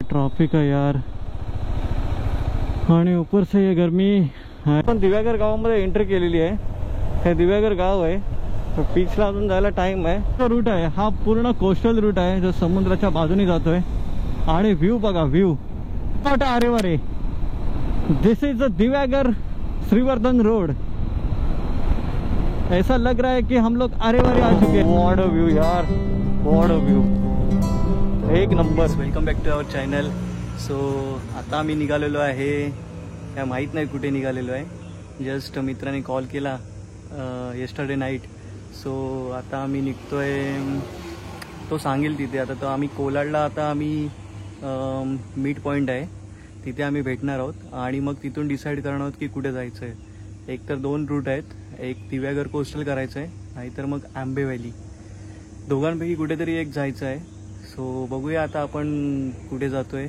Traffic है यार आणि ऊपर से ये गर्मी है। पण दिव्यागर गावामध्ये एंट्री केलेली आहे। हे दिव्यागर गाव आहे, तर बीचला अजून जायला टाइम आहे। तो रूट आहे हा पूर्ण कोस्टल रूट आहे जो समुद्राच्या बाजूने जातोय। आणि व्ह्यू बघा, view Aare Ware, this is the Diveagar Shrivardhan road. ऐसा लग रहा है कि हम लोग अरे वारे आ चुके हैं। व्हाट अ व्यू यार, व्हाट अ व्यू, एक नंबर। Welcome back to our channel. So आता आम्ही निघालेलो आहे, काय माहीत नाही कुठे निघालेलो आहे। जस्ट मित्राने कॉल केला येस्टरडे नाईट। सो आता आम्ही निघतोय, तो सांगेल तिथे। आता तो आम्ही कोलाडला, आता आम्ही मीट पॉईंट आहे तिथे आम्ही भेटणार आहोत आणि मग तिथून डिसाईड करणार आहोत की कुठे जायचं आहे। एक तर 2 रूट आहेत, एक दिव्यागर कोस्टल करायचं आहे, नाहीतर मग आंबे व्हॅली, दोघांपैकी कुठेतरी एक जायचं आहे। सो बघूया आता आपण कुठे जातोय।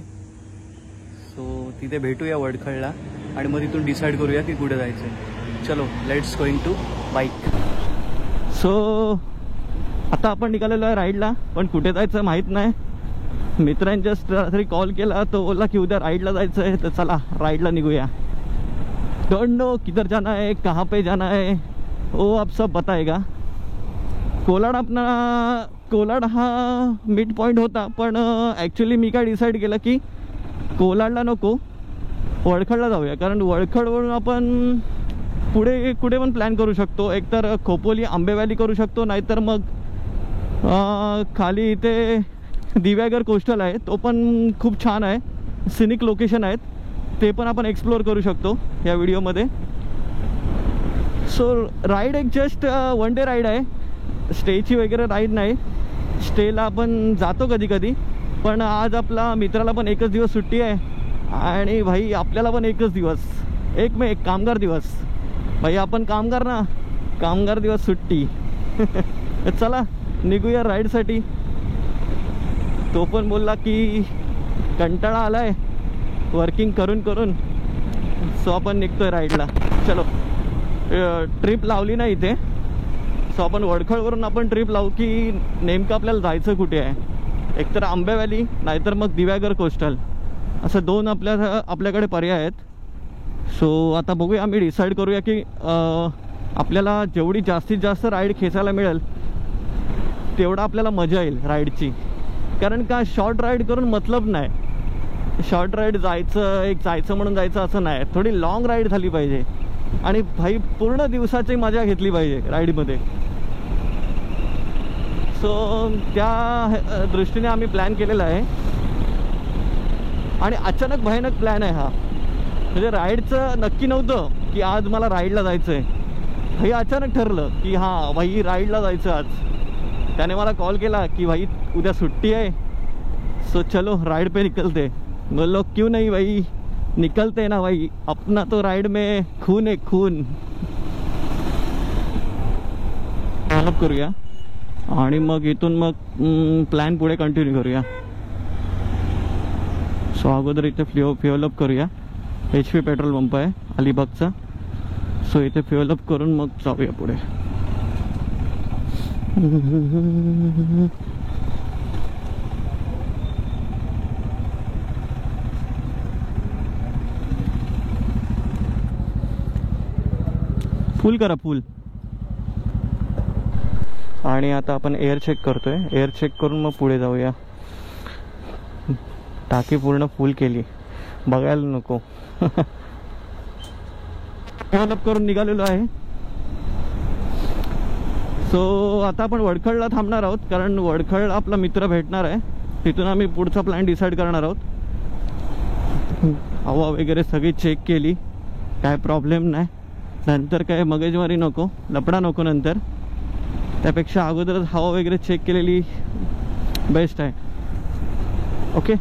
सो तिथे भेटूया वडखळला आणि मग तिथून डिसाईड करूया की कुठे जायचं आहे। चलो let's going to bike. So आता आपण निघालेलो आहे राईडला, पण कुठे जायचं माहीत नाही। मित्रांनी जस्ट रात्री कॉल केला, तो बोला की उद्या राईडला जायचं आहे, तर चला राईडला निघूया। डोंट नो किधर जाना है, कहाँ पे जाना है, वो आप सब बताएगा। कोलाड हा मिड पॉईंट होता, पण ॲक्च्युली मी काय डिसाईड केलं की कोलाडला नको, वडखळला जाऊया। कारण वडखळवरून आपण पुढे कुठे पण प्लॅन करू शकतो। एकतर खोपोली आंबे व्हॅली करू शकतो, नाहीतर मग खाली इथे दिव्यागर कोस्टल आहे, तो पण खूप छान आहे, सिनिक लोकेशन आहेत, ते पण आपण एक्सप्लोअर करू शकतो या व्हिडिओमध्ये। सो राईड एक जस्ट 1 डे राईड आहे, स्टेची वगैरे राईड नाही। स्टेला आपण जातो कधी कधी, पण आज आपला मित्राला पण एकच दिवस सुट्टी आहे आणि भाई आपल्याला पण एकच दिवस, एक कामगार दिवस। भाई आपण कामगार ना, कामगार दिवस सुट्टी। चला निघूया राईडसाठी। तो पण बोलला की कंटाळा आलाय वर्किंग करून करून, सो आपण निघतोय राईडला। चलो ट्रिप लावली नाही इथे, सो आपण वडखळवरून आपण ट्रिप लावू की नेमकं आपल्याला जायचं कुठे आहे। एकतर आंबे व्हॅली, नाहीतर मग दिव्यागर कोस्टल, असं 2 आपल्याकडे पर्याय आहेत। सो आता बघूया, आम्ही डिसाईड करूया की आपल्याला जेवढी जास्तीत जास्त राईड खेचायला मिळेल तेवढा आपल्याला मजा येईल राईडची। कारण का शॉर्ट राईड करून मतलब नाही। शॉर्ट राईड जायचं म्हणून जायचं असं नाही, थोडी लॉंग राईड झाली पाहिजे आणि भाई पूर्ण दिवसाची मजा घेतली पाहिजे राईडमध्ये। सो त्या दृष्टीने आम्ही प्लॅन केलेला आहे आणि अचानक भयानक प्लॅन आहे हा। म्हणजे राईडचं नक्की नव्हतं की आज मला राईडला जायचं आहे, भाई अचानक ठरलं की हां भाई राईडला जायचं आज। त्याने मला कॉल केला कि भाई उद्या छुट्टी है, सो चलो राइड पे निकलते। बोलो क्यों नहीं भाई, निकलते ना भाई, अपना तो राइड में खून है, खून। डेव्हलप करूया आणि मग इथून मग प्लॅन पुढे कंटिन्यू करूया। सो अगोदर इथे फ्युअल अप करूया। HP पेट्रोल पंप आहे अलिबागचा, सो इथे फ्युअल अप करून मग जाऊया पुढे। फुल करा, फुल। आणि आता आपण एअर चेक करतोय, एअर चेक करून मग पुढे जाऊया। टाकी पूर्ण फुल केली, बघायला नको। डेव्हलप करून निघालेलो आहे। सो आता आपण वडखळला थांबणार आहोत, कारण वडखळ आपला मित्र भेटणार आहे, तिथून आम्ही पुढचा प्लॅन डिसाईड करणार आहोत। हवा वगैरे सगळी चेक केली, काय प्रॉब्लेम नाही। नंतर काय मगजमारी नको, लपडा नको नंतर, त्यापेक्षा अगोदरच हवा वगैरे चेक केलेली बेस्ट आहे। ओके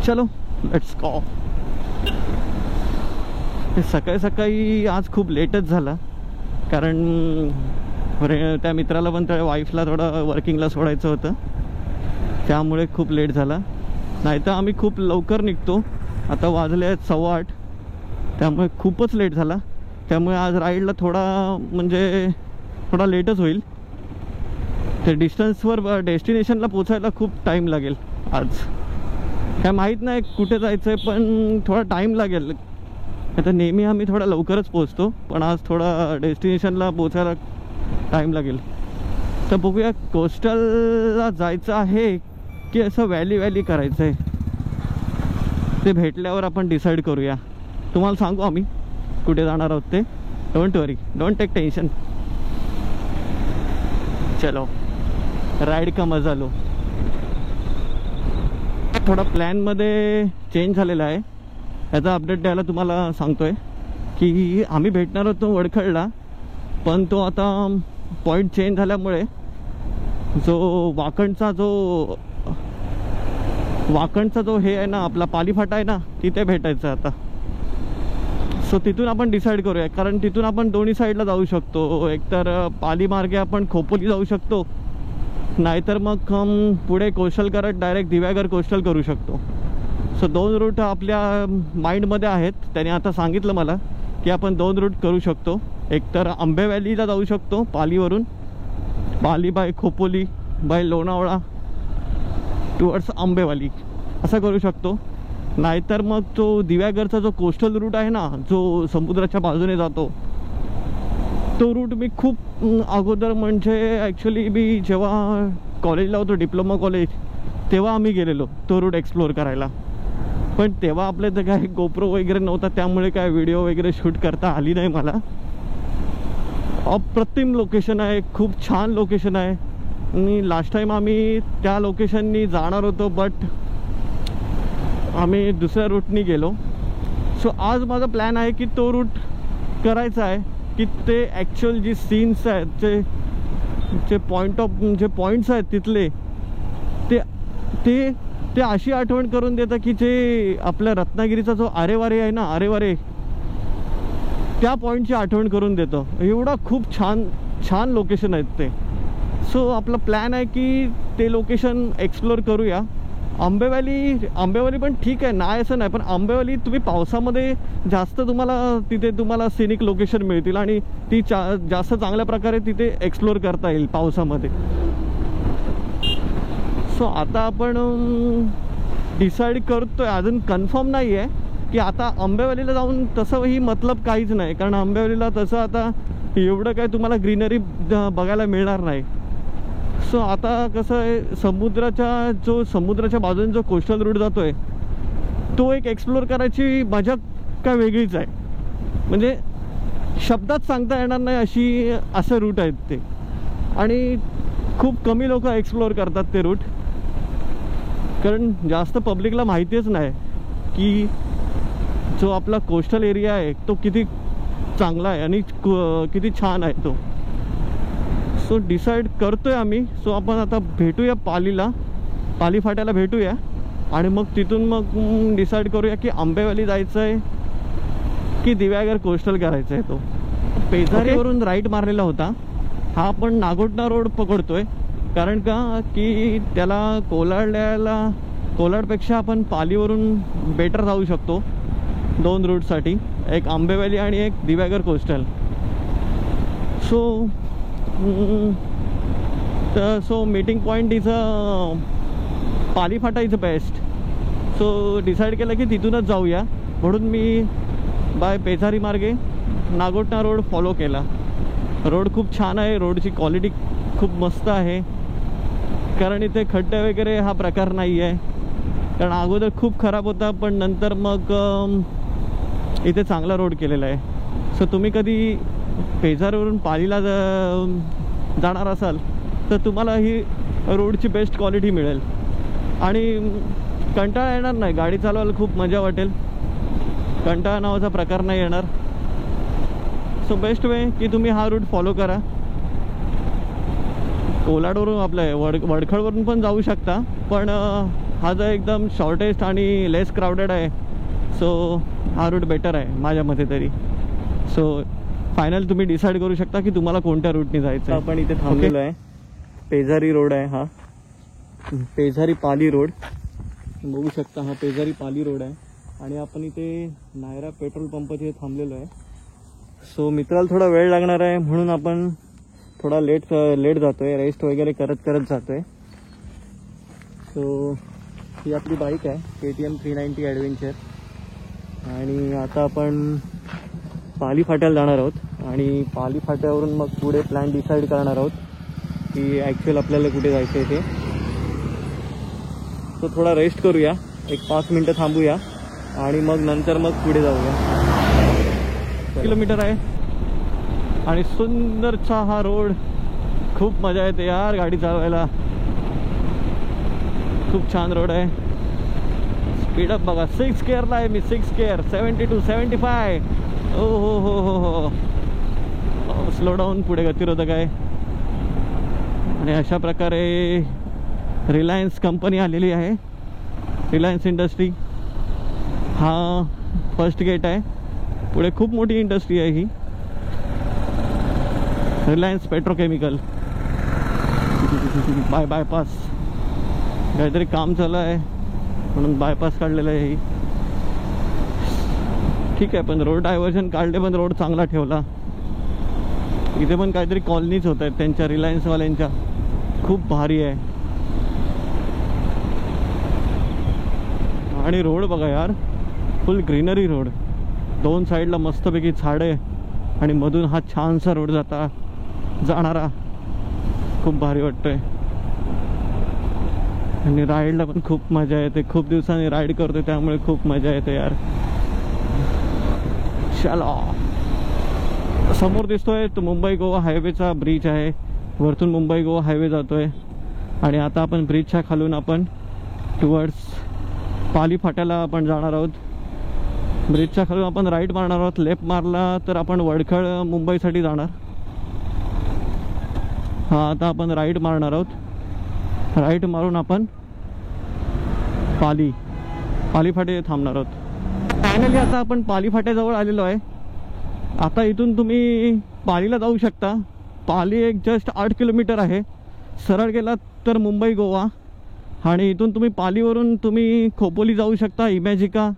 चलो लेट्स गो। सकाळी सकाळी आज खूप लेटच झाला, कारण त्या मित्राला पण त्या वाईफला थोडं वर्किंगला सोडायचं होतं, त्यामुळे खूप लेट झाला। नाहीतर आम्ही खूप लवकर निघतो, आता वाजले आहेत 8:15, त्यामुळे खूपच लेट झाला। त्यामुळे आज राईडला थोडा लेटच होईल। ते डिस्टन्सवर डेस्टिनेशनला पोचायला खूप टाईम लागेल आज। काय माहीत नाही कुठे जायचं आहे, पण थोडा टाईम लागेल. आता नेहमी आम्ही थोडा लवकरच पोहोचतो, पण आज थोडा डेस्टिनेशनला पोचायला टाईम लागेल. तर बघूया कोस्टलला जायचं आहे की असं व्हॅली करायचं आहे, ते भेटल्यावर आपण डिसाईड करूया. तुम्हाला सांगू आम्ही कुठे जाणार आहोत ते. Don't worry, don't take tension. चलो राईड का मजा लो. थोडा प्लॅनमध्ये चेंज झालेला आहे, याचा अपडेट द्यायला तुम्हाला सांगतोय की आम्ही भेटणार होतो वडखळला, पण तो आता पॉईंट चेंज झाल्यामुळे जो वाकणचा जो हे आहे ना आपला पालीफाटा आहे ना, तिथे भेटायचं आता. सो तिथून आपण डिसाईड करूया, कारण तिथून आपण दोन्ही साईडला जाऊ शकतो. एकतर पाली मार्गे आपण खोपोली जाऊ शकतो, नाहीतर मग पुढे कोस्टल करत डायरेक्ट दिव्यागर कोस्टल करू शकतो. सो 2 रूट आपल्या माइंडमध्ये आहेत. त्याने आता सांगितलं मला की आपण 2 रूट करू शकतो. एकतर आंबे व्हॅलीला जाऊ शकतो पालीवरून, Pali by Khopoli by Lonavala towards Ambewali असं करू शकतो. नाहीतर मग तो दिव्यागरचा जो कोस्टल रूट आहे ना, जो समुद्राच्या बाजूने जातो, तो रूट मी खूप अगोदर म्हणजे ॲक्च्युली मी जेव्हा कॉलेजला होतो, डिप्लोमा कॉलेज, तेव्हा आम्ही गेलेलो तो रूट एक्सप्लोअर करायला. पण तेव्हा आपल्या तर काय गोप्रो वगैरे नव्हता, त्यामुळे काय व्हिडिओ वगैरे शूट करता आली नाही मला. अप्रतिम लोकेशन आहे, खूप छान लोकेशन आहे. आणि लास्ट टाईम आम्ही त्या लोकेशननी जाणार होतो, बट आम्ही दुसऱ्या रूटनी गेलो. सो आज माझा प्लॅन आहे की तो रूट करायचा आहे, की ते ॲक्च्युअल जी सीन्स आहेत, जे पॉईंट्स आहेत तिथले, ते अशी आठवण करून देतं की जे आपल्या रत्नागिरीचा जो आरेवारे आहे ना, आरेवारे, त्या पॉईंटची आठवण करून देतं. एवढा खूप छान लोकेशन आहेत ते. सो आपला प्लॅन आहे की ते लोकेशन एक्सप्लोअर करूया. आंबेवाली पण ठीक आहे, नाही असं नाही, पण आंबेवाली तुम्ही पावसामध्ये जास्त तुम्हाला सिनिक लोकेशन मिळतील आणि ती जास्त चांगल्या प्रकारे तिथे एक्सप्लोअर करता येईल पावसामध्ये. सो आता आपण डिसाईड करतोय, अजून कन्फर्म नाही आहे की आता आंबेवालीला जाऊन तसंही मतलब काहीच नाही, कारण आंबेवालीला तसं आता एवढं काय तुम्हाला ग्रीनरी बघायला मिळणार नाही. सो आता कसं आहे, समुद्राच्या बाजूने जो कोस्टल रूट जातोय, तो एक एक्सप्लोअर करायची मजा काय वेगळीच आहे. म्हणजे शब्दात सांगता येणार नाही असं रूट आहेत ते, आणि खूप कमी लोक एक्सप्लोअर करतात ते रूट, कारण जास्त पब्लिकला माहितीच नाही की जो आपला कोस्टल एरिया आहे तो किती चांगला आहे आणि किती छान आहे तो. सो डिसाईड करतोय आम्ही. सो आपण आता भेटूया पाली फाट्याला भेटूया, आणि मग तिथून मग डिसाईड करूया की आंबेवाली जायचं आहे की दिव्यागर कोस्टल करायचं आहे. तो पेजारीवरून राईट मारलेला होता, हा आपण नागोठणा रोड पकडतोय, कारण का की त्याला कोलाडपेक्षा आपण पालीवरून बेटर जाऊ शकतो 2 रूटसाठी, एक आंबेवाली आणि एक Diveagar coastal. So meeting point is Palifata is best. So decide केलं की तिथूनच जाऊया, म्हणून मी बाय पेजारी मार्गे नागोठणा रोड फॉलो केला. रोड खूप छान आहे, रोडची क्वालिटी खूप मस्त आहे, कारण इथे खड्डे वगैरे हा प्रकार नाही आहे. कारण अगोदर खूप खराब होता, पण नंतर मग इथे चांगला रोड केलेला आहे. सो तुम्ही कधी पेजारवरून पालीला जाणार असाल तर तुम्हाला ही रोडची बेस्ट क्वालिटी मिळेल, आणि कंटाळा येणार नाही. गाडी चालवायला खूप मजा वाटेल, कंटाळा नावाचा प्रकार नाही येणार. सो बेस्ट वे की तुम्ही हा रूट फॉलो करा. कोलाडवरून आपल्या वडखळवरून पण जाऊ शकता, पण हा जो एकदम शॉर्टेस्ट आणि लेस क्राऊडेड आहे, सो हा रूट बेटर आहे माझ्या मते तरी. सो फायनल तुम्ही डिसाईड करू शकता की तुम्हाला कोणत्या रूटने जायचं. आपण इथे थांबलेलो आहे, पेजारी रोड आहे हा, पेजारी पाली रोड बघू शकता. हा पेजारी पाली रोड आहे, आणि आपण इथे नायरा पेट्रोल पंपाचे थांबलेलो आहे. सो मित्राला थोडा वेळ लागणार आहे, म्हणून आपण थोडा लेट जातोय, रेस्ट वगैरे करत जातोय. सो ही आपली बाईक आहे KTM 390 ॲडव्हेंचर. आणि आता आपण पाली फाट्याला जाणार आहोत आणि पाली फाट्यावरून मग पुढे प्लॅन डिसाईड करणार आहोत की ॲक्च्युअल आपल्याला कुठे जायचं आहे ते. तो थोडा रेस्ट करूया, एक 5 मिनटं थांबूया आणि मग नंतर मग पुढे जाऊया. किलोमीटर आहे आणि सुंदरचा हा रोड. खूप मजा येते यार गाडी चालवायला. खूप छान रोड आहे. स्पीड अप बघा, 6 gearला आहे मी. 6 gear 70 to 75. ओ हो. स्लो डाऊन पुढे गतिरोधक आहे. आणि अशा प्रकारे रिलायन्स कंपनी आलेली आहे. रिलायन्स इंडस्ट्री हा फर्स्ट गेट आहे. पुढे खूप मोठी इंडस्ट्री आहे ही, रिलायन्स पेट्रोकेमिकल. बायपास काहीतरी काम चालू आहे म्हणून बायपास काढलेलं आहे ही. ठीक आहे, पण रोड डायव्हर्जन काढले पण रोड चांगला ठेवला. इथे पण काहीतरी कॉलनीज होत आहेत त्यांच्या रिलायन्सवाल्यांच्या. खूप भारी आहे. आणि रोड बघा यार, फुल ग्रीनरी रोड. 2 साईडला मस्तपैकी झाडे आणि मधून हा छानसा रोड जाणारा. खूप भारी वाटतंय. आणि राईडला पण खूप मजा येते. खूप दिवसांनी राईड करतोय त्यामुळे खूप मजा येते यार. चला, समोर दिसतोय तो मुंबई गोवा हायवेचा ब्रिज आहे. वरतून मुंबई गोवा हायवे जातोय आणि आता आपण ब्रिजच्या खालून आपण टुवर्ड्स पाली फाट्याला आपण जाणार आहोत. ब्रिजच्या खालून आपण राईट मारणार आहोत. लेफ्ट मारला तर आपण वडखळ मुंबईसाठी जाणार. हा, आता आपण राईट मारणार आहोत. राईट मारून आपण पाली फाटे थांबणार आहोत. फायनली आता आपण पाली फाट्याजवळ आलेलो आहे. आता इथून तुम्ही पालीला जाऊ शकता. पाली एक जस्ट 8 किलोमीटर आहे. सरळ गेलात तर मुंबई गोवा. आणि इथून तुम्ही पालीवरून तुम्ही खोपोली जाऊ शकता. इमॅजिका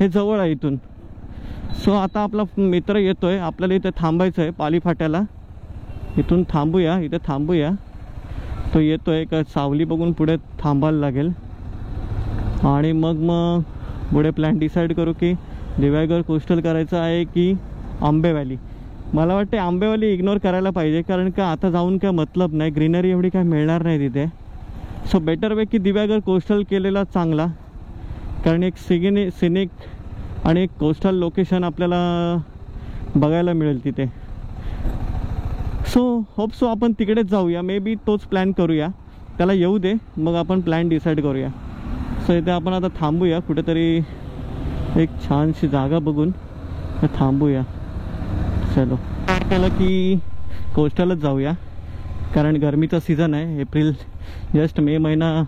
हे जवळ आहे इथून. सो आता आपला मित्र येतोय. आपल्याला इथे थांबायचं आहे पाली फाट्याला. इथून थांबूया, इथे थांबूया. तो येतोय का सावली बघून पुढे थांबायला लागेल. आणि मग पुढे प्लॅन डिसाईड करू की दिव्यागर कोस्टल करायचं आहे की आंबे व्हॅली. मला वाटते आंबे व्हॅली इग्नोर करायला पाहिजे, कारण का आता जाऊन काय मतलब नाही. ग्रीनरी एवढी काय मिळणार नाही तिथे. सो बेटर वे की दिव्यागर कोस्टल केलेला चांगला, कारण एक सिनिक आणि एक कोस्टल लोकेशन आपल्याला बघायला मिळेल तिथे. होप सो आपण तिकडेच जाऊया. मे बी तोच प्लॅन करूया. त्याला येऊ दे, मग आपण प्लॅन डिसाईड करूया. सो इथे आपण आता थांबूया कुठेतरी, एक छानशी जागा बघून थांबूया. चलो, केलं की कोस्टलच जाऊया, कारण गरमीचा सीझन आहे. एप्रिल जस्ट मे महिना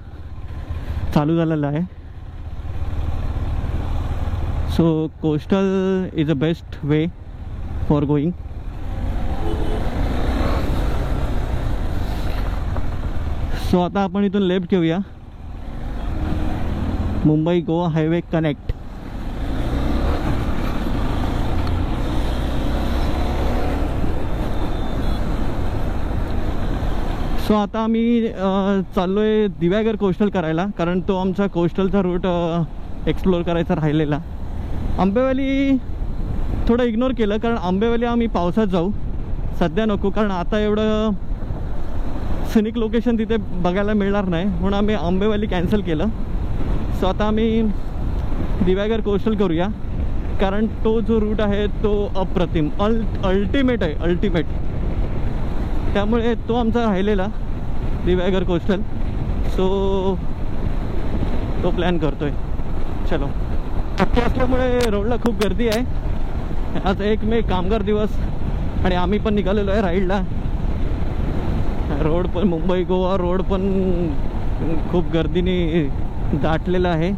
चालू झालेला आहे. So coastal is a best way for going. So आता आपण इथून लेफ्ट घेऊया. Mumbai Goa highway connect. So आता आम्ही चाललोय दिव्यागर कोस्टल करायला, कारण तो आमचा कोस्टलचा रूट एक्सप्लोर करायचा राहिलेला. आंबेवाली थोडं इग्नोर केलं, कारण आंबेवाली आम्ही पावसात जाऊ, सध्या नको, कारण आता एवढं सिनिक लोकेशन तिथे बघायला मिळणार नाही, म्हणून आम्ही आंबेवाली कॅन्सल केलं. सो आता आम्ही दिव्यागर कोस्टल करूया, कारण तो जो रूट आहे तो अप्रतिम अल्टिमेट आहे, अल्टिमेट. त्यामुळे तो आमचा राहिलेला दिव्यागर कोस्टल. सो तो प्लॅन करतोय. चलो, शक्य असल्यामुळे रोडला खूप गर्दी आहे. आज 1 मे कामगार दिवस आणि आम्ही पण निघालेलो आहे राईडला. रोड पण मुंबई गोवा रोड पण खूप गर्दीने दाटलेला आहे.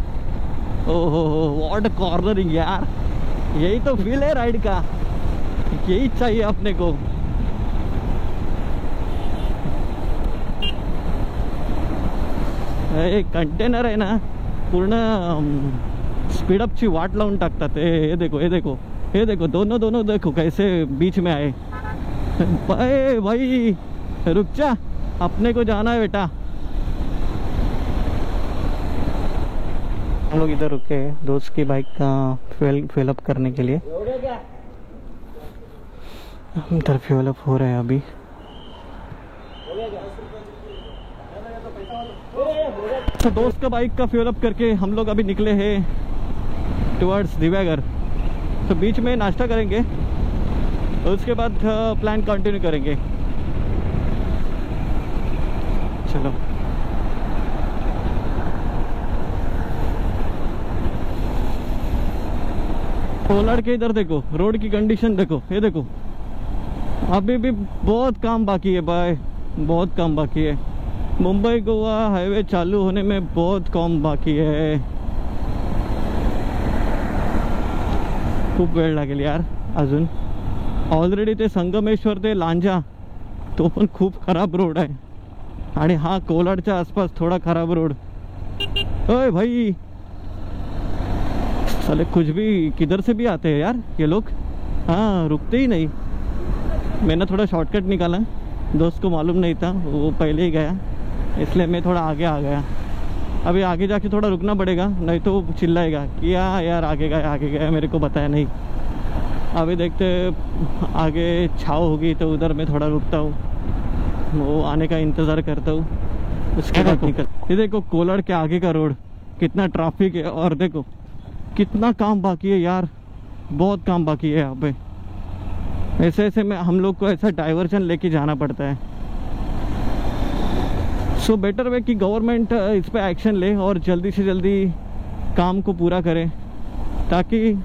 ओ हो हो, व्हाट कॉर्नरिंग यार. यही तो फील है राइड का, यही चाहिए अपने को. एक कंटेनर आहे ना, पूर्ण स्पीडअपची वाट लावून टाकतात. हे देखो, हे देखो, हे देखो, दोनों देखो कैसे बीच में आए. भाई रुक जा, अपने को जाना है बेटा. हम लोग इधर रुके हैं दोस्त की बाइक का फ्यूल अप करने के लिए। इधर फ्यूल अप हो रहा है अभी। तो दोस्त का बाइक का फ्यूल अप करके हम लोग अभी निकले हैं टुवर्ड्स दिव्यागर। तो बीच में नाश्ता करेंगे, उसके बाद प्लान कंटिन्यू करेंगे। चलो कोलाड के इधर देखो, रोड की कंडीशन देखो, ये देखो अभी भी बहुत काम बाकी है भाई, बहुत काम बाकी है। मुंबई गोवा हाईवे चालू होने में बहुत कम बाकी है। खूप वेळ लागेल यार अजून। ऑलरेडी ते संगमेश्वर ते लांजा तो पण खूप खराब रोड आहे, आणि हा कोलाडच्या आसपास थोड़ा खराब रोड। ओए भाई साले कुछ भी किधर से भी आते हैं यार ये लोग, हाँ रुकते ही नहीं। मैंने थोड़ा शॉर्टकट निकाला, दोस्त को मालूम नहीं था, वो पहले ही गया, इसलिए मैं थोड़ा आगे आ गया। अभी आगे जाके थोड़ा रुकना पड़ेगा, नहीं तो वो चिल्लाएगा कि यार आगे गया मेरे को बताया नहीं। अभी देखते आगे छाव होगी तो उधर मैं थोड़ा रुकता हूँ, वो आने का इंतज़ार करता हूँ, उसके बाद निकल। ये देखो कोलाड के आगे का रोड कितना ट्रैफिक है, और देखो कितना काम बाकी है यार, बहुत काम बाकी है यहाँ पे। ऐसे में हम लोग को ऐसा डाइवर्जन लेके जाना पड़ता है। सो बेटर वे कि गवर्नमेंट इस पे एक्शन ले और जल्दी से जल्दी काम को पूरा करे, ताकि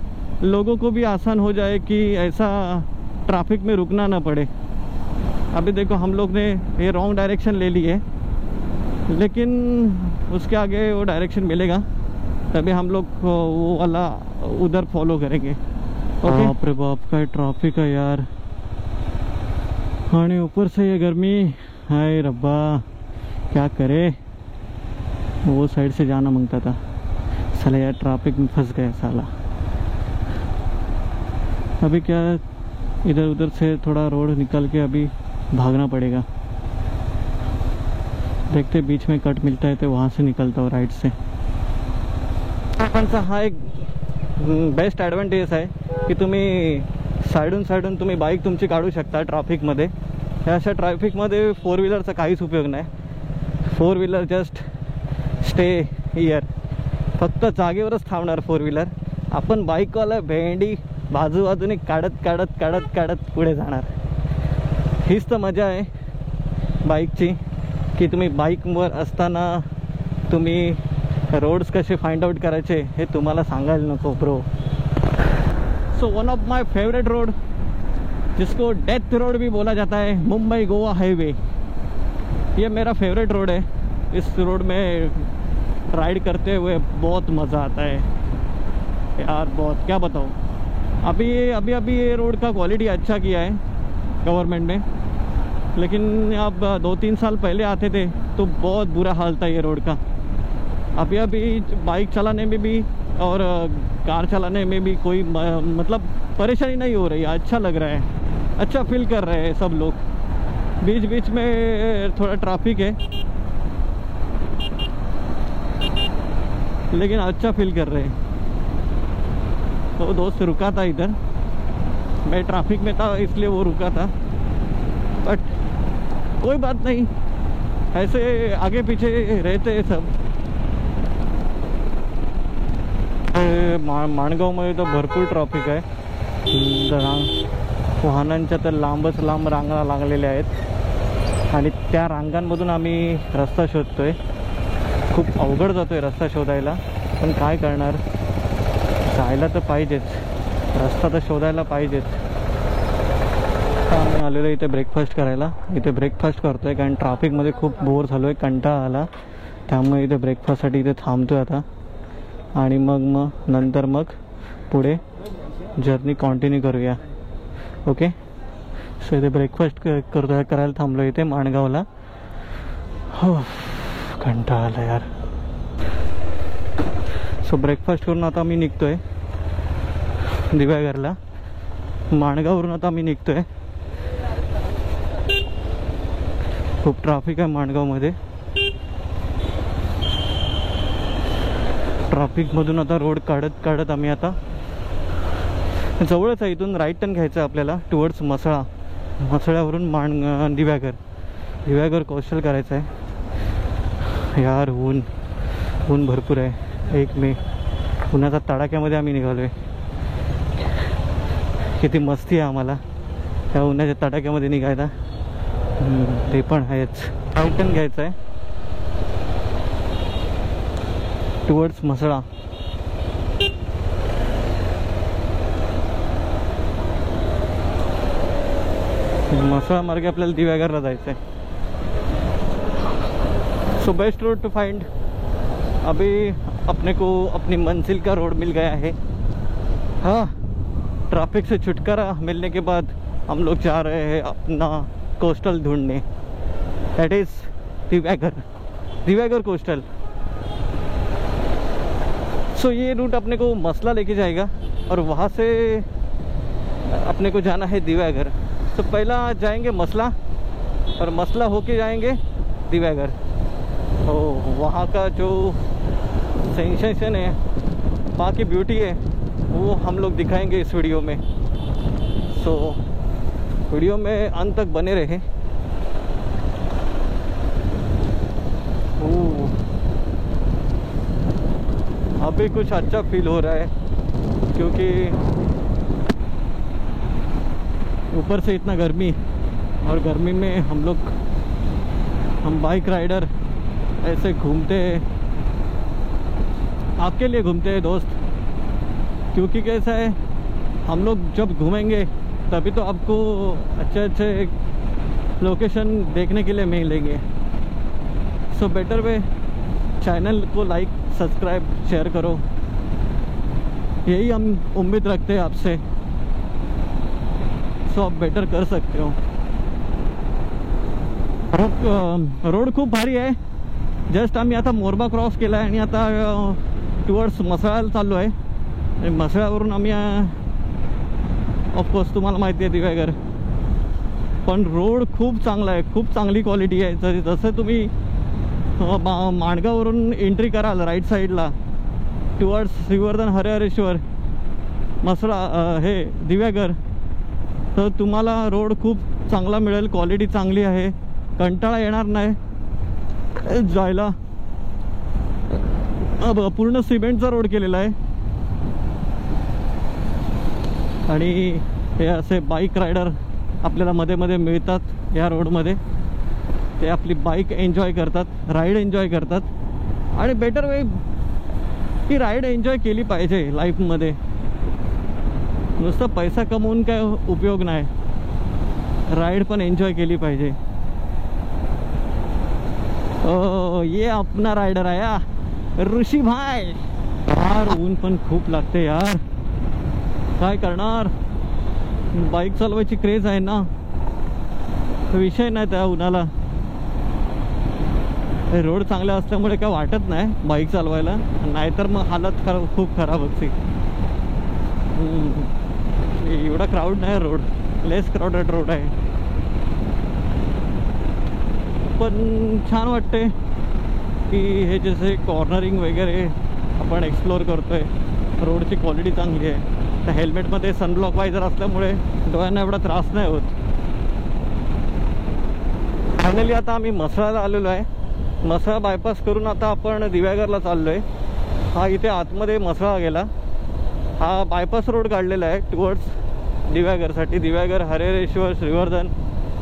लोगों को भी आसान हो जाए कि ऐसा ट्रैफिक में रुकना ना पड़े। अभी देखो हम लोग ने ये रॉन्ग डायरेक्शन ले ली है, लेकिन उसके आगे वो डायरेक्शन मिलेगा तभी हम लोग वो वाला उधर फॉलो करेंगे। ओके बाप रे बाप का ट्रैफिक है यार, और ऊपर से ये गर्मी, हाय रब्बा क्या करे। वो साइड से जाना मांगता था साला यार, ट्रैफिक में फंस गया साला। अभी क्या इधर उधर से थोड़ा रोड निकल के अभी भागना पड़ेगा। देखते बीच में कट मिलता है तो वहाँ से निकलता हूँ राइट से। हा एक बेस्ट ॲडव्हान्टेज आहे की तुम्ही साईडून तुम्ही बाईक तुमची काढू शकता ट्रॅफिकमध्ये। ह्या अशा ट्रॅफिकमध्ये फोर व्हीलरचा काहीच उपयोग नाही। Four wheeler just stay here, फक्त जागेवरच थांबणार फोर व्हीलर। आपण बाईकवाला भेंडी बाजूने काढत पुढे जाणार। हीच तर मजा आहे बाईकची, की तुम्ही बाईकवर असताना तुम्ही रोड्स कसे फाइंड आउट करायचे हे तुम्हाला सांगायला नको bro. So one of my favourite road, जिसको डेथ रोड भी बोला जाता है, मुंबई गोवा हाईवे, ये मेरा फेवरेट रोड है। इस रोड में राइड करते हुए बहुत मज़ा आता है यार, बहुत क्या बताऊँ। अभी ये रोड का क्वालिटी अच्छा किया है गवर्नमेंट ने, लेकिन अब 2-3 साल पहले आते थे तो बहुत बुरा हाल था ये रोड का। अभी बाइक चलाने में भी और कार चलाने में भी कोई मतलब परेशानी नहीं हो रही है, अच्छा लग रहा है, अच्छा फील कर रहे हैं सब लोग। बीच में थोड़ा ट्रैफिक है, लेकिन अच्छा फील कर रहे हैं। तो दोस्त रुका था इधर, मैं ट्रैफिक में था इसलिए वो रुका था, बट कोई बात नहीं, ऐसे आगे पीछे रहते हैं सब। माणगावमध्ये तर भरपूर ट्रॅफिक आहे, वाहनांच्या तर लांबच लांब रांगा लागलेल्या आहेत, आणि त्या रांगांमधून आम्ही रस्ता शोधतोय। खूप अवघड जातोय रस्ता शोधायला, पण काय करणार, जायला तर पाहिजेच, रस्ता तर शोधायला पाहिजेच। आम्ही आलेलो इथे ब्रेकफास्ट करायला, इथे ब्रेकफास्ट करतोय कारण ट्रॅफिकमध्ये खूप बोर झालो आहे, कंटाळा आला, त्यामुळे इथे ब्रेकफास्टसाठी इथे थांबतोय आता, आणि मग नंतर पुढे जर्नी कंटिन्यू करूया। ओके, सो इथे ब्रेकफास्ट करायला थांबलो इथे माणगावला। हो कंटाळा आला यार। सो ब्रेकफास्ट करून आता मी निघतोय दिव्यागरला, माणगाववरून आता मी निघतोय। खूप ट्रॅफिक आहे माणगावमध्ये, ट्रॅफिकमधून आता रोड काढत काढत आम्ही आता जवळच आहे, इथून राईट टर्न घ्यायचं आहे आपल्याला टुवर्ड्स मसळा. मसळ्यावरून दिव्यागर कोस्टल करायचं आहे. यार ऊन भरपूर आहे. 1 मे उन्हाचा तडाख्यामध्ये आम्ही निघालो आहे. किती मस्ती आहे आम्हाला त्या उन्हाच्या तडाख्यामध्ये निघायला. ते पण आहेच. राईट टर्न घ्यायचं आहे टुवर्ड्स मसळा. मसळा मार्गे आपल्याला दिव्यागरला जायचं आहे. So best road to find. अभी अपने को अपनी मंजिल का रोड मिल गया है. हाँ, ट्रैफिक से छुटकारा मिलने के बाद हम लोग जा रहे हैं अपना कोस्टल ढूंढने. That is Diveagar coastal. So ये रूट अपने को मसला लेके जाएगा और वहाँ से अपने को जाना है दिव्यागर. तो पहला जाएंगे मसला और मसला होके जाएंगे दिव्यागर. तो वहाँ का जो सेंसेशन है, वहाँ की ब्यूटी है, वो हम लोग दिखाएंगे इस वीडियो में. सो वीडियो में अंत तक बने रहे. अभी कुछ अच्छा फील हो रहा है क्योंकि ऊपर से इतना गर्मी, और गर्मी में हम बाइक राइडर ऐसे घूमते हैं. आपके लिए घूमते हैं दोस्त, क्योंकि कैसा है, हम लोग जब घूमेंगे तभी तो आपको अच्छे लोकेशन देखने के लिए मिलेंगे. सो बेटर वे, चैनल को लाइक सब्सक्राइब शेयर करो, यही हम उम्मीद रखते हैं आपसे. सो आप बेटर कर सकते हो. रोड खूप भारी आहे. जस्ट आम्ही आता मोरबा क्रॉस केला आहे आणि आता टुवर्ड्स मसळ्याला चाललो आहे. आणि मसळ्यावरून आम्ही ऑफकोर्स तुम्हाला माहिती आहे दिव्यागर. पण रोड खूप चांगला आहे, खूप चांगली क्वालिटी आहे. जसं तुम्ही माणगावरून एंट्री कराल राईट साईडला टुवर्ड्स श्रीवर्धन हरिहरेश्वर मसळा हे दिव्यागर, तर तुम्हाला रोड खूप चांगला मिळेल. क्वालिटी चांगली आहे, कंटाळा येणार नाही जायला. पूर्ण सिमेंटचा रोड केलेला आहे. आणि हे असे बाईक रायडर आपल्याला मध्ये मध्ये मिळतात या रोडमध्ये. ते आपली बाईक एन्जॉय करतात, राईड एन्जॉय करतात. आणि बेटर वे, ही राईड एन्जॉय केली पाहिजे लाईफमध्ये. नुसतं पैसा कमवून काय उपयोग नाही, राईड पण एन्जॉय केली पाहिजे. ये अपना रायडर आहे ऋषी भाई. यार ऊन पण खूप लागते यार, काय करणार. बाईक चालवायची क्रेज आहे ना, विषय नाही त्या उन्हाला. रोड चांगले असल्यामुळे काय वाटत नाही बाईक चालवायला, नाहीतर मग हालत खूप खराब होती. एवढा क्राऊड नाही रोड, लेस क्राऊडेड रोड आहे. पण छान वाटते की हे जसे कॉर्नरिंग वगैरे आपण एक्सप्लोर करतोय. रोडची क्वालिटी चांगली आहे. त्या हेल्मेटमध्ये सनब्लॉक वायझर असल्यामुळे डोळ्यांना एवढा त्रास नाही होत. फायनली आता आम्ही मसळ्याला आलेलो आहे. मसळा बायपास करून आता आपण दिव्यागरला चाललो आहे. हा इथे आतमध्ये मसळा गेला. हा बायपास रोड काढलेला आहे टुवर्ड्स दिव्यागरसाठी. दिव्यागर हरिहरेश्वर श्रीवर्धन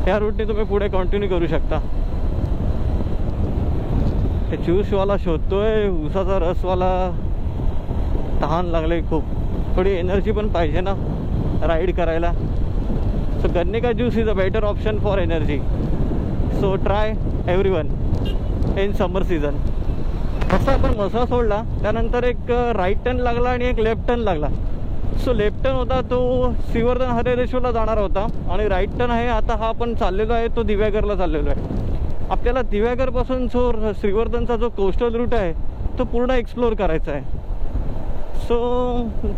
या रूटने तुम्ही पुढे कंटिन्यू करू शकता. ते ज्यूसवाला शोधतोय, उसाचा रसवाला. तहान लागले खूप, थोडी एनर्जी पण पाहिजे ना राईड करायला. सो गन्ने का juice is a better option for energy. So try everyone in summer season. असं आपण मसळा सोडला, त्यानंतर एक राईट टर्न लागला आणि एक लेफ्ट टर्न लागला. सो लेफ्ट टर्न होता तो श्रीवर्धन हरिहरेश्वरला जाणार होता, आणि राईट टर्न आहे आता हा आपण चाललेलो आहे तो दिव्यागरला चाललेलो आहे. आपल्याला दिव्यागरपासून जो श्रीवर्धनचा जो कोस्टल रूट आहे तो पूर्ण एक्सप्लोर करायचा आहे. सो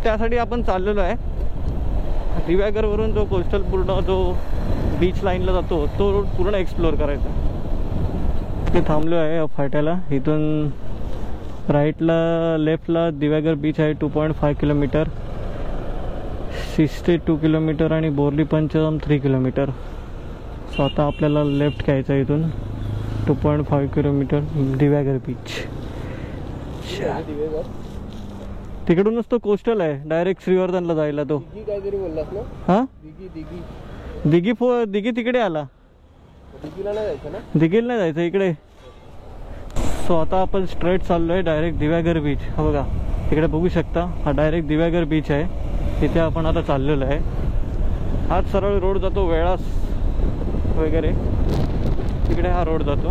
त्यासाठी आपण चाललेलो आहे. दिव्यागरवरून जो कोस्टल पूर्ण जो बीच लाईनला जातो तो रूट पूर्ण एक्सप्लोर करायचा. ते थांबलो आहे फाट्याला. इथून राईटला लेफ्टला दिव्यागर बीच आहे 2.5 किलोमीटर, 62 किलोमीटर आणि बोरली पंचम 3 किलोमीटर. सो आता आपल्याला लेफ्ट घ्यायचं आहे इथून 2.5 किलोमीटर दिव्यागर बीच. तिकडूनच तो कोस्टल आहे डायरेक्ट श्रीवर्धनला जायला. तो काहीतरी बोललास ना? हां दिघी दिघी तिकडे आला. दिघीला नाही जायचं ना? दिघीला नाही जायचं इकडे. सो आता आपण स्ट्रेट चाललो आहे डायरेक्ट दिव्यागर बीच. हा बघा तिकडे बघू शकता, हा डायरेक्ट दिव्यागर बीच आहे. तिथे आपण आता चाललेलो आहे. हाच सरळ रोड जातो वेळास वगैरे, तिकडे हा रोड जातो.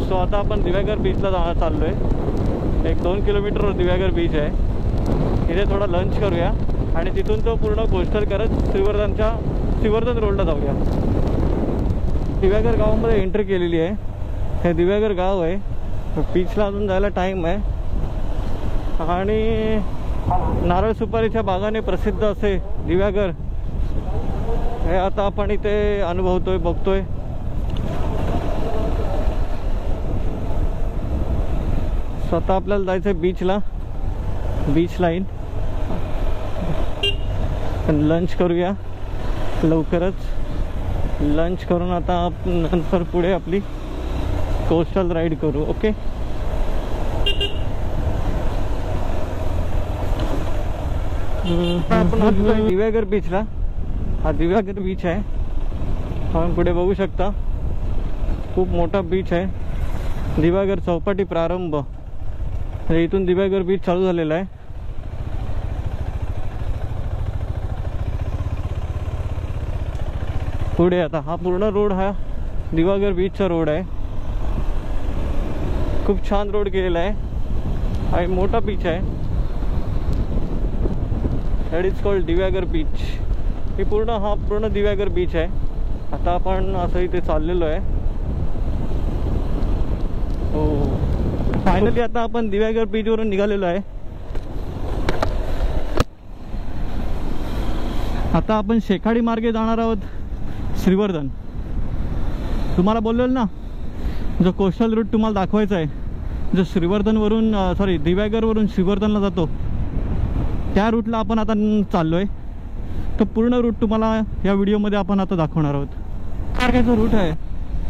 सो आता आपण दिव्यागर बीचला चाललो आहे. 1-2 किलोमीटरवर दिव्यागर बीच आहे. तिथे थोडा लंच करूया आणि तिथून तो पूर्ण कोस्टल करत श्रीवर्धन रोडला जाऊया. दिव्यागर गावामध्ये एंट्री केलेली आहे. हे दिव्यागर गाव आहे. बीचला अजून जायला टाईम आहे. आणि नारळ सुपारीच्या बागाने प्रसिद्ध असे दिव्यागर हे आता आपण इथे अनुभवतोय, बघतोय. स्वतः आपल्याला जायचं आहे बीचला, बीच लाईन. लंच करूया लवकरच. लंच करून आता नंतर पुढे आपली कोस्टल राईड करू. ओके. आपण दिव्यागर बीचला. हा दिव्यागर बीच आहे. आपण पुढे बघू शकता खूप मोठा बीच आहे. दिव्यागर चौपाटी प्रारंभ, इथून दिव्यागर बीच चालू झालेला आहे. पुढे आता हा पूर्ण रोड हा दिव्यागर बीचचा रोड आहे. खूप छान रोड केलेला आहे आणि मोठा बीच आहे. That is called Diveagar beach. हे पूर्ण दिव्यागर बीच आहे. आता आपण असं इथे चाललेलो आहे. हो, फायनली आता आपण दिव्यागर बीचवरून निघालेलो आहे. आता आपण शेखाडी मार्गे जाणार आहोत श्रीवर्धन. तुम्हाला बोललेलो ना, जो कोस्टल रूट तुम्हाला दाखवायचा आहे, जो श्रीवर्धनवरून दिव्यागरवरून श्रीवर्धनला जातो, त्या रूटला आपण आता चाललो आहे. तो पूर्ण रूट तुम्हाला या व्हिडिओमध्ये आपण आता दाखवणार आहोत. मार्गाचा रूट आहे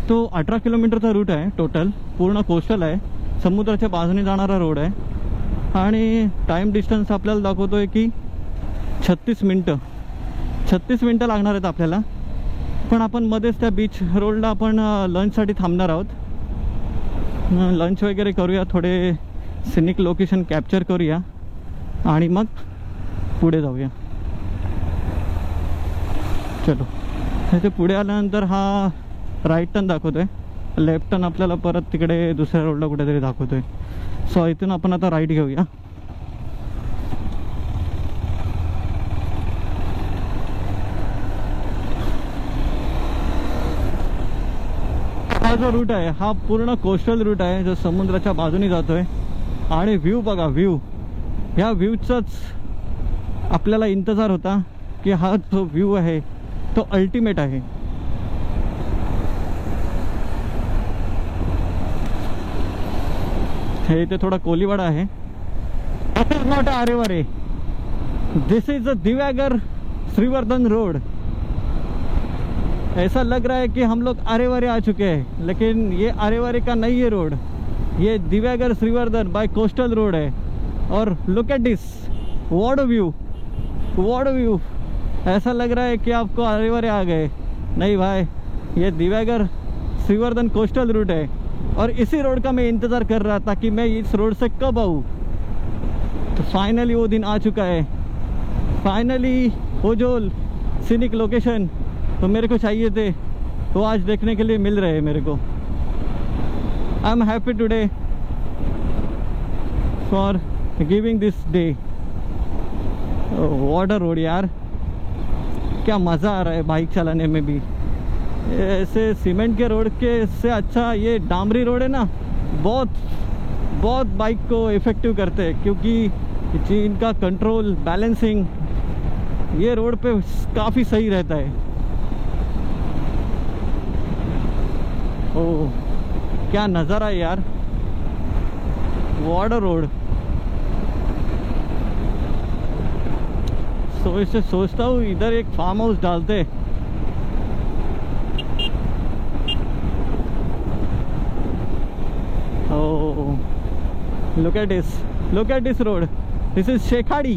तो 18 किलोमीटरचा रूट आहे. टोटल पूर्ण कोस्टल आहे. समुद्राच्या बाजूने जाणारा रोड आहे. आणि टाईम डिस्टन्स आपल्याला दाखवतोय की 36 मिनटं लागणार आहेत आपल्याला. पण आपण मध्येच त्या बीच रोडला आपण लंचसाठी थांबणार आहोत. लंच वगैरे करूया, थोडे सिनिक लोकेशन कॅप्चर करूया आणि मग पुढे जाऊया. चलो. इथे पुढे आल्यानंतर हा राईट टर्न दाखवतोय, लेफ्ट टर्न आपल्याला परत तिकडे दुसऱ्या रोडला कुठेतरी दाखवतोय. सो इथून आपण आता राईट घेऊया. हा जो रूट आहे हा पूर्ण कोस्टल रूट आहे, जो समुद्राच्या बाजूने जातोय. आणि व्ह्यू बघा, ह्या व्ह्यूचाच आपल्याला इंतजार होता की हा जो व्ह्यू आहे तो अल्टिमेट आहे. हे इथे थोडा कोलीवाडा आहे. Not Aareware. This is a Diveagar Shrivardhan road. ऐसा लग रहा है कि हम लोग आरेवारे आ चुके हैं, लेकिन ये आरेवारे का नहीं है रोड. ये Diveagar Shrivardhan by coastal road है. और look at this, what a view. ऐसा लग रहा है कि आपको आरेवारे आ गए. नहीं भाई, ये दिव्यागर श्रीवर्धन कोस्टल रूट है. और इसी रोड का मैं इंतज़ार कर रहा था कि मैं इस रोड से कब आऊँ. तो फाइनली वो दिन आ चुका है. फाइनली वो जो सीनिक लोकेशन तो मेरे को चाहिए थे, तो आज देखने के लिए मिल रहे हैं मेरे को. I am happy today for giving this day. What a road यार, क्या मज़ा आ रहा है बाइक चलाने में भी. ऐसे सीमेंट के रोड के से अच्छा ये डामरी रोड है ना, बहुत बाइक को इफ़ेक्टिव करते हैं, क्योंकि इनका कंट्रोल, बैलेंसिंग ये रोड पे काफ़ी सही रहता है. ओह क्या नज़ारा है यार. What a road. तो इससे सोचता हूँ इधर एक फार्म हाउस डालते। Oh, look at this road. This is शेखाड़ी।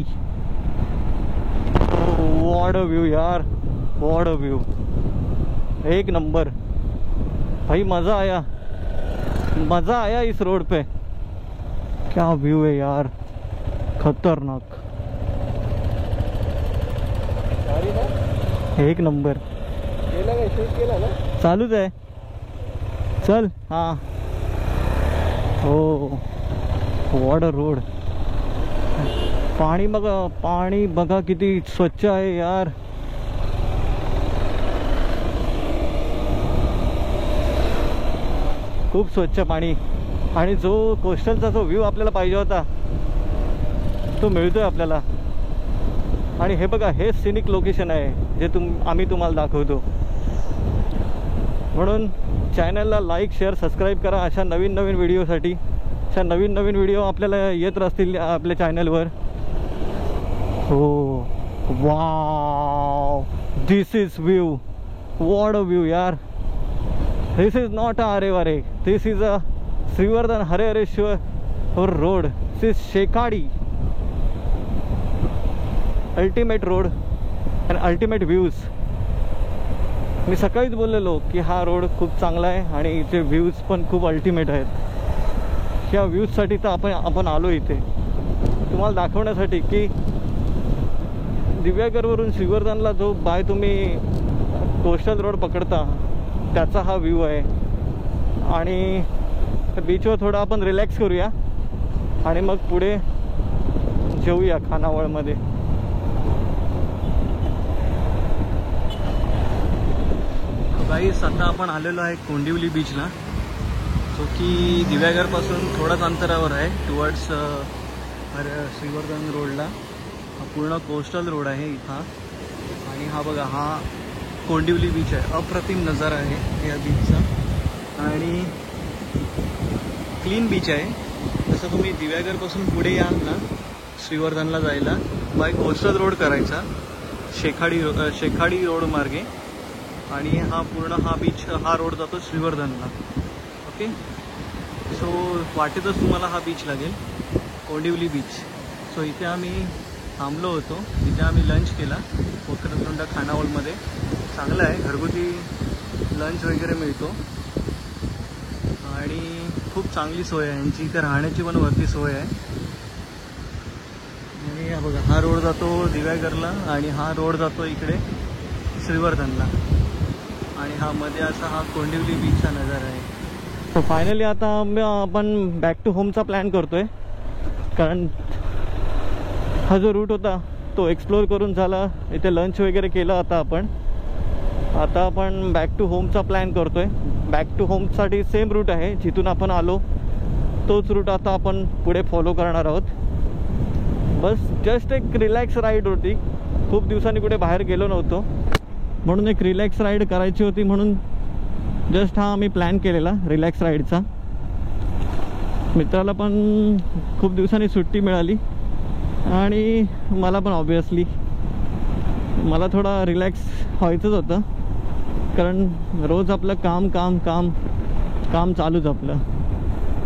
What a view यार, what a view, एक नंबर भाई, मज़ा आया इस रोड पे। क्या व्यू है यार, खतरनाक, भारी ना? एक नंबर। केला काय, शूट केला ना? चालूच आहे, चल। हाँ, हो, व्हाट अ रोड। पाणी बघा किती स्वच्छ आहे यार। खूप स्वच्छ पाणी, आणि जो कोस्टलचा जो व्ह्यू आपल्याला पाहिजे होता तो मिळतोय आपल्याला। आणि हे बघा, हे सिनिक लोकेशन आहे जे आम्ही तुम्हाला दाखवतो। म्हणून चॅनलला लाईक, शेअर, सबस्क्राईब करा अशा नवीन व्हिडिओसाठी। अशा नवीन व्हिडिओ आपल्याला येत राहतील आपल्या चॅनलवर। हो, wow, this is view, what a view यार। This is not a Aareware, this is a Shrivardhan Harihareshwar road, this is Shekhadi, ultimate road and ultimate views. मी सकाळीच बोललेलो की हा रोड खूप चांगला आहे आणि इथे व्ह्यूज पण खूप अल्टिमेट आहेत। ह्या व्ह्यूजसाठी तर आपण आलो इथे तुम्हाला दाखवण्यासाठी की दिव्यागरवरून श्रीवर्धनला जो बाय तुम्ही कोस्टल रोड पकडता त्याचा हा व्ह्यू आहे। आणि बीचवर थोडं आपण रिलॅक्स करूया आणि मग पुढे जेऊया खानावळमध्ये। गाईस, आता आपण आलेलो आहे कोंडिवली बीचला, जो की दिव्यागरपासून थोडाच अंतरावर आहे टुवर्ड्स श्रीवर्धन रोडला। हा पूर्ण कोस्टल रोड आहे इथं। आणि हा बघा, हा कोंडिवली बीच आहे। अप्रतिम नजारा आहे या बीचचा आणि क्लीन बीच आहे। जसं तुम्ही दिव्यागरपासून पुढे याल ना श्रीवर्धनला जायला, बाय कोस्टल रोड करायचा शेखाडी रोड मार्गे, आणि हा पूर्ण हा रोड जातो श्रीवर्धनला। ओके, सो वाटेतच तुम्हाला हा बीच लागेल, कोंडिवली बीच। सो इथे आम्ही थांबलो होतो, इथे आम्ही लंच केला कोकणतोंड खानावळमध्ये। चांगलं आहे, घरगुती लंच वगैरे मिळतो आणि खूप चांगली सोय आहे यांची। इथे राहण्याची पण वरती सोय आहे। आणि हा बघा, हा रोड जातो दिव्यागरला आणि हा रोड जातो इकडे श्रीवर्धनला, आणि हा मध्ये असा हा कोंडिवली बीचचा नजारा आहे। तो फायनली आता आपण बॅक टू होमचा प्लॅन करतोय, कारण हा जो रूट होता तो एक्सप्लोर करून झाला, इथे लंच वगैरे केलं। आता आपण बॅक टू होमचा प्लॅन करतोय। बॅक टू होमसाठी सेम रूट आहे जिथून आपण आलो, तोच रूट आता आपण पुढे फॉलो करणार आहोत। बस जस्ट एक रिलॅक्स राईड होती, खूप दिवसांनी कुठे बाहेर गेलो नव्हतो, म्हणून एक रिलॅक्स राईड करायची होती, म्हणून जस्ट हा आम्ही प्लॅन केलेला रिलॅक्स राईडचा। मित्राला पण खूप दिवसांनी सुट्टी मिळाली आणि मला पण ऑब्वियसली मला थोडा रिलॅक्स व्हायचंच होतं, कारण रोज आपलं काम काम काम काम चालूच आपलं।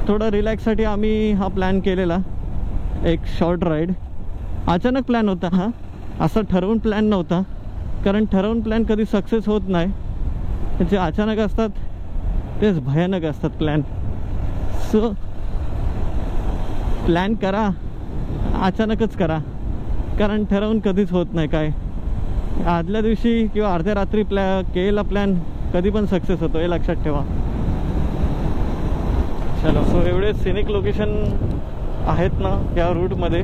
थोडं रिलॅक्ससाठी आम्ही हा प्लॅन केलेला, एक शॉर्ट राईड। अचानक प्लॅन होता हा, असं ठरवून प्लॅन नव्हता, कारण ठरवून प्लॅन कधी सक्सेस होत नाही। जे अचानक असतात तेच भयानक असतात प्लॅन। सो प्लॅन करा, अचानकच करा, कारण ठरवून कधीच होत नाही काय। आदल्या दिवशी किंवा अर्ध्या रात्री केलेला प्लॅन कधी पण सक्सेस होतो, हे लक्षात ठेवा। चलो, सो एवढे सिनिक लोकेशन आहेत ना या रूटमध्ये,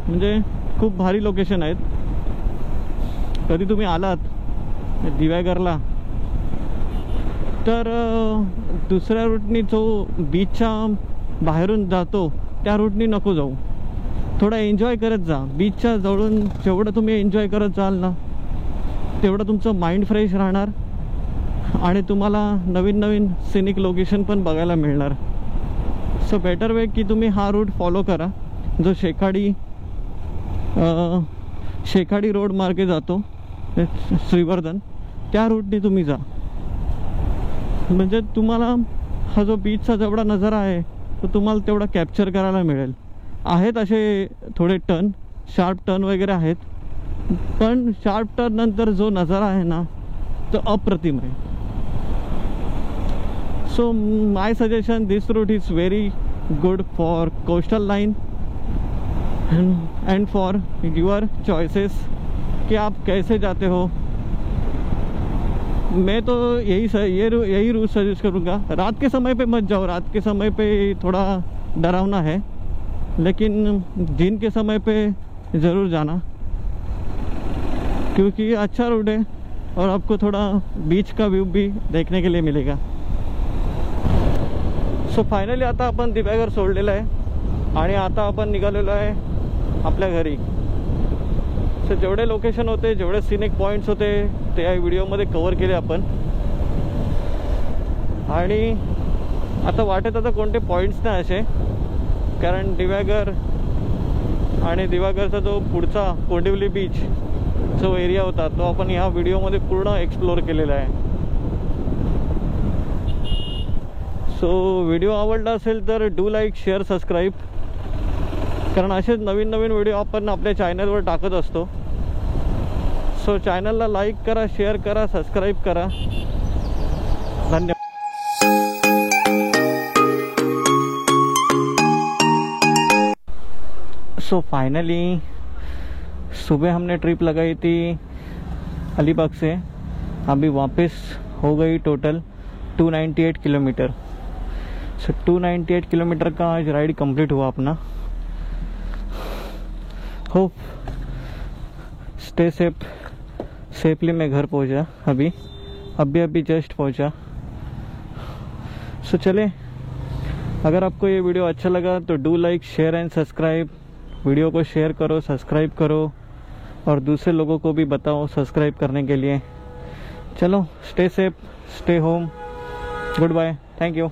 म्हणजे खूप भारी लोकेशन आहेत। कधी तुम्ही आलात दिव्यागरला तर दुसऱ्या रूटनी जो बीचच्या बाहेरून जातो त्या रूटनी नको जाऊ, थोडा एन्जॉय करत जा। बीचच्या जवळून जेवढं तुम्ही एन्जॉय करत जाल ना तेवढं तुमचं माइंड फ्रेश राहणार आणि तुम्हाला नवीन सिनिक लोकेशन पण बघायला मिळणार। सो बेटर वे की तुम्ही हा रूट फॉलो करा जो शेखाडी रोड मार्गे जातो श्रीवर्धन, त्या रूटने तुम्ही जा. म्हणजे तुम्हाला हा जो बीचचा जेवढा नजारा आहे तो तुम्हाला तेवढा कॅप्चर करायला मिळेल. आहेत असे थोडे टर्न, शार्प टर्न वगैरे आहेत, पण शार्प टर्न नंतर जो नजारा आहे ना तो अप्रतिम आहे. So my suggestion, this route is very good for coastal line and for your choices कि आप कैसे जाते हो. मैं तो यही रूट सजेस्ट करूँगा. रात के समय पे मत जाओ, रात के समय पे थोड़ा डरावना है, लेकिन दिन के समय पे ज़रूर जाना क्योंकि अच्छा रूट है और आपको थोड़ा बीच का व्यू भी देखने के लिए मिलेगा. सो फायनली आता आपण दिव्यागर सोडलेलं आहे आणि आता आपण निघालेलो आहे आपल्या घरी. सो जेवढे लोकेशन होते, जेवढे सिनिक पॉईंट्स होते ते या व्हिडिओमध्ये कवर केले आपण. आणि आता वाटेत आता कोणते पॉईंट्स नाही असे, कारण दिव्यागर आणि दिव्यागरचा जो पुढचा कोंडिवली बीच जो एरिया होता तो आपण ह्या व्हिडिओमध्ये पूर्ण एक्सप्लोर केलेला आहे. सो व्हिडिओ आवडला असेल तर डू लाईक, शेअर, सबस्क्राईब, कारण असेच नवीन नवीन व्हिडिओ आपण आपल्या चॅनलवर टाकत असतो. सो चॅनलला लाईक करा, शेअर करा, सबस्क्राईब करा. धन्यवाद. सो फाइनली सुबह हमने ट्रिप लगाई थी अलीबाग से, अभी वापस हो गई टोटल 298 किलोमीटर. सो 298 किलोमीटर का आज राइड कंप्लीट हुआ अपना. होप स्टे सेफली मैं घर पहुंचा. अभी जस्ट पहुंचा. सो चले, अगर आपको ये वीडियो अच्छा लगा तो do like, share end subscribe. Video को शेयर करो, सब्सक्राइब करो और दूसरे लोगों को भी बताओ सब्सक्राइब करने के लिए. चलो, stay safe, stay home. Goodbye, thank you.